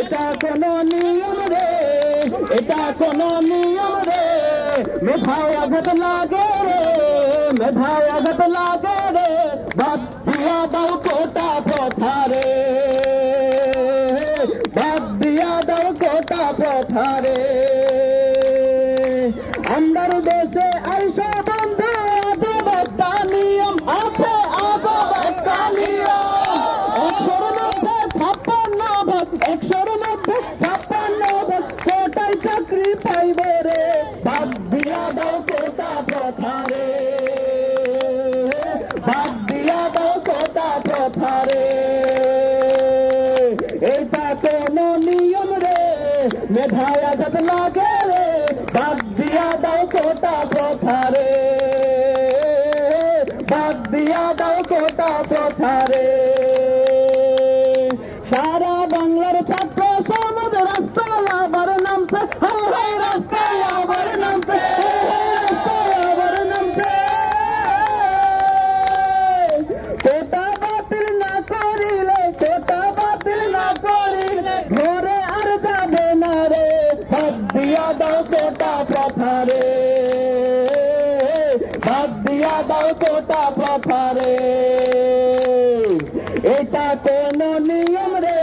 এটা কোনো নিয়ম রে, এটা কোনো নিয়ম রে, মেধায় আঘাত লাগে রে, মেধায় আঘাত লাগে রে, বাদ দিয়া দাও কোটা প্রথা রে, বাদ দিয়া দাও কোটা প্রথা রে। আমার দেশে আইসা বন্ধু আজব একটা নিয়ম আছে, আজব একটা নিয়ম। 100 ভাগ কোটায় চাকরি পাইব রে, বাদ দিয়া দাও কোটা প্রথা রে, বাদ দিয়া দাও কোটা প্রথা রে। এটা কোন নিয়ম রে, মেধায় আঘাত লাগে রে, বাদ দিয়া দাও কোটা প্রথা রে, বাদ দিয়া দাও কোটা প্রথা রে। সারা বাংলার ছাত্র সমাজ রাস্তায় আবার নামছে, রাস্তায় আবার নামছে, রাস্তায় আবার নামছে। কোটা বাতিল না করিলে, কোটা বাতিল না করিলে ঘরে আর যাবে না রে, বাদ দিয়া দাও কোটা প্রথা রে, বাদ দিয়া দাও কোটা প্রথা রে। এটা কোন নিয়ম রে,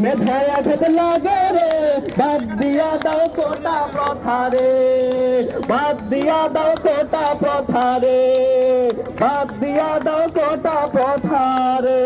মেধায় আঘাত লাগে রে, বাদ দিয়া দাও কোটা প্রথা রে, বাদ দিয়া দাও কোটা প্রথা রে, বাদ দিয়া দাও কোটা প্রথা রে।